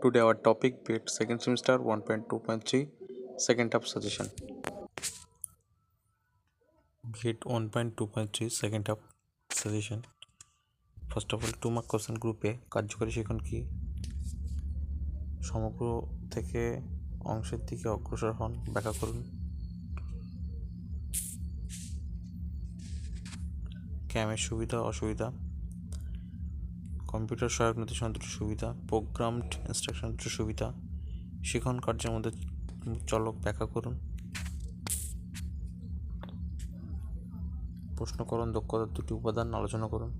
Today our topic BEd second semester 1.2.3 second half suggestion. BEd 1.2.3 second half suggestion. First of all, 2 mark question group A কার্যকরী শিখন কি? সমগ্র থেকে অংশের দিকে অগ্রসর হন, ব্যাখ্যা করুন। ক্যামের সুবিধা অসুবিধা, কম্পিউটার সহায়ক নির্দেশনা দুটো সুবিধা, প্রোগ্রামড ইনস্ট্রাকশন দুটো সুবিধা, শিখন কার্যের মধ্যে চলক ব্যাখ্যা করুন। প্রশ্নকরণ দক্ষতার দুটি উপাদান আলোচনা করুন।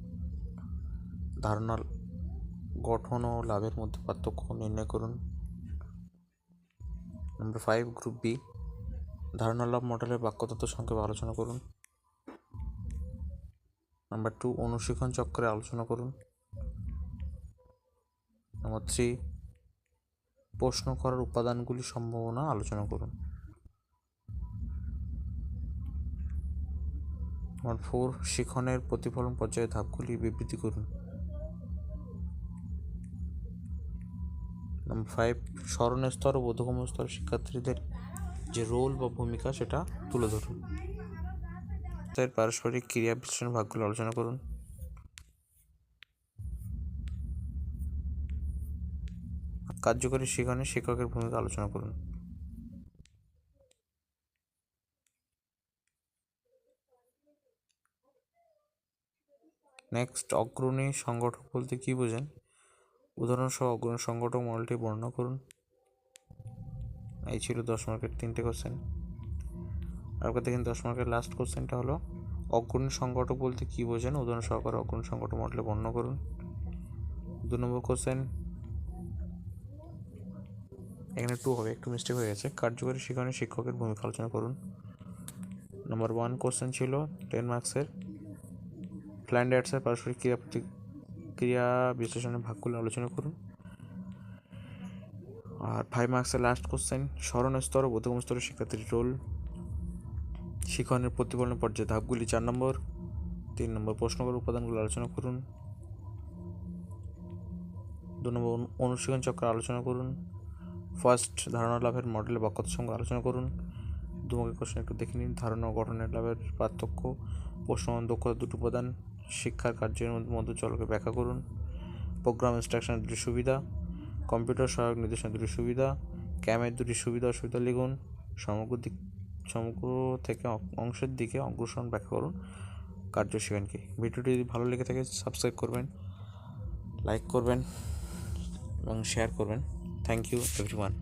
ধারণা গঠন ও লাভের মধ্যে পার্থক্য নির্ণয় করুন। নাম্বার 5 গ্রুপ বি ধারণা লাভ মডেলের বাক্যতত্ত্ব সংক্ষেপে আলোচনা করুন। নাম্বার 2 অনুশীলন চক্রে আলোচনা করুন। নাম্বার 3 প্রশ্ন করার উপাদানগুলি সম্ভাবনা আলোচনা করুন। নাম্বার 4 শিখনের প্রতিফলন পর্যায়ে ধাপগুলি বিবৃতি করুন। নাম্বার 5 স্মরণের স্তর ও বোধগম্য স্তর শিক্ষার্থীদের যে রোল বা ভূমিকা সেটা তুলে ধরুন। তার পারস্পরিক ক্রিয়া বিশ্লেষণ ভাগগুলো আলোচনা করুন। কার্যকরী শিখনে শিক্ষকের ভূমিকা আলোচনা করুন। নেক্সট, অগ্রণী সংগঠক বলতে কি বোঝেন? উদাহরণসহ অগ্রণী সংগঠক মডেলটি বর্ণনা করুন। এই ছিল 10 মার্কের 3টে কোশ্চেন। আপনাকে দেখেন 10 মার্কের লাস্ট কোশ্চেনটা হলো অগ্রণী সংগঠক বলতে কি বোঝেন? উদাহরণ সহকারে অগ্রণী সংগঠক মডেলে বর্ণনা করুন। 2 নম্বর কোশ্চেন, এখানে 2 হবে, একটু মিস্টেক হয়ে গেছে। কার্যকরী শিখনে শিক্ষকের ভূমিকা আলোচনা করুন। নাম্বার 1 কোশ্চেন ছিল 10 মার্কসের প্ল্যান্ড অ্যাডসের পারস্পরিক ক্রিয়া বিশ্লেষণের ভাগগুলো আলোচনা করুন। আর 5 মার্কসের লাস্ট কোশ্চেন স্মরণ স্তর ও বোধগম্য স্তরের শিক্ষার্থীর রোল, শিখনের প্রতিফলনের পর্যায়ে ধাপগুলি। 4 নম্বর 3 নম্বর প্রশ্ন করার উপাদানগুলো আলোচনা করুন। 2 নম্বর অনুশীলন চক্র আলোচনা করুন। ফার্স্ট ধারণা লাভের মডেলের বাক্যতার সঙ্গে আলোচনা করুন। 2 মার্কের কোশ্চেন একটু দেখে নিন। ধারণা ও গঠনের লাভের পার্থক্য, প্রশ্ন দক্ষতার দুটি উপাদান, শিক্ষার কার্যের মধ্যে চলকে ব্যাখ্যা করুন। প্রোগ্রাম ইনস্ট্রাকশনের দুটি সুবিধা, কম্পিউটার সহায়ক নির্দেশনা দুটি সুবিধা, ক্যামের দুটি সুবিধা অসুবিধা লিখুন। সমগ্র থেকে অংশের দিকে অগ্রসর ব্যাখ্যা করুন। কার্য শিখেন কি? ভিডিওটি যদি ভালো লেগে থাকে সাবস্ক্রাইব করবেন, লাইক করবেন এবং শেয়ার করবেন। Thank you everyone.